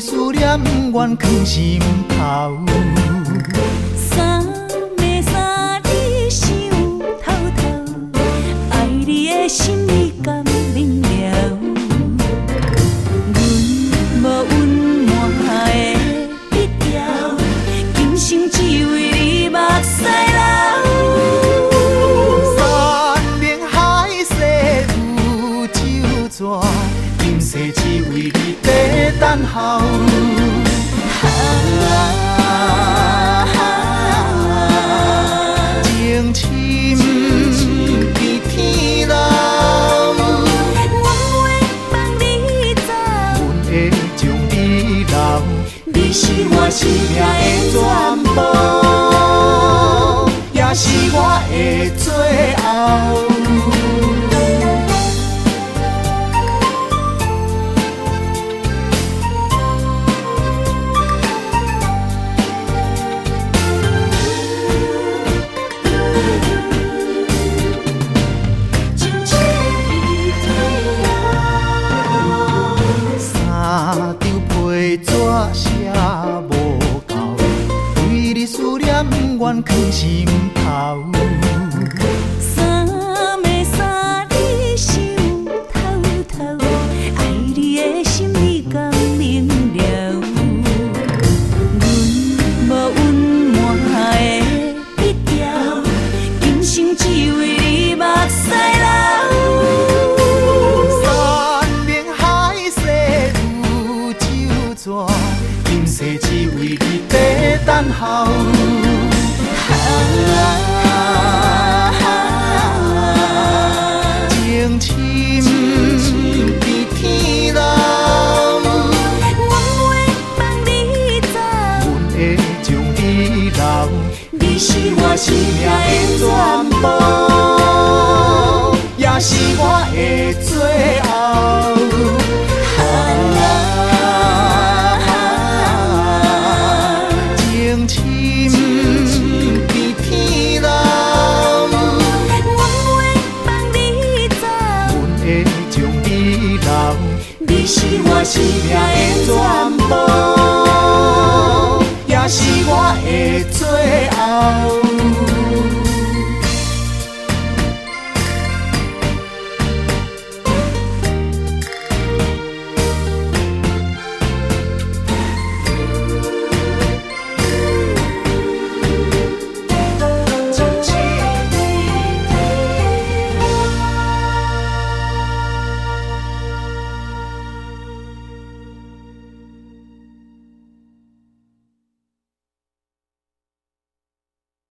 思念愿藏心头。三暝三日想透透，爱你的心你敢明了？阮无温满的笔调，今生只为你目屎流。山盟海誓有酒泉，今世只为你在等候。情深比天老，我会放你走，阮会将你留，你是我生命的全部，也是我的最后。三张批纸写无够，为你思念愿藏心头。三暝三日想透透，爱你的心你敢明了？阮无温满的笔调，今生只为你目屎流。今世只为你在等候。情深比天老，我会放你走，阮会将你留，你是我生命的全部，也是我的最后。情深比天老，我会放你走，阮会将你留，你是我生命的全部。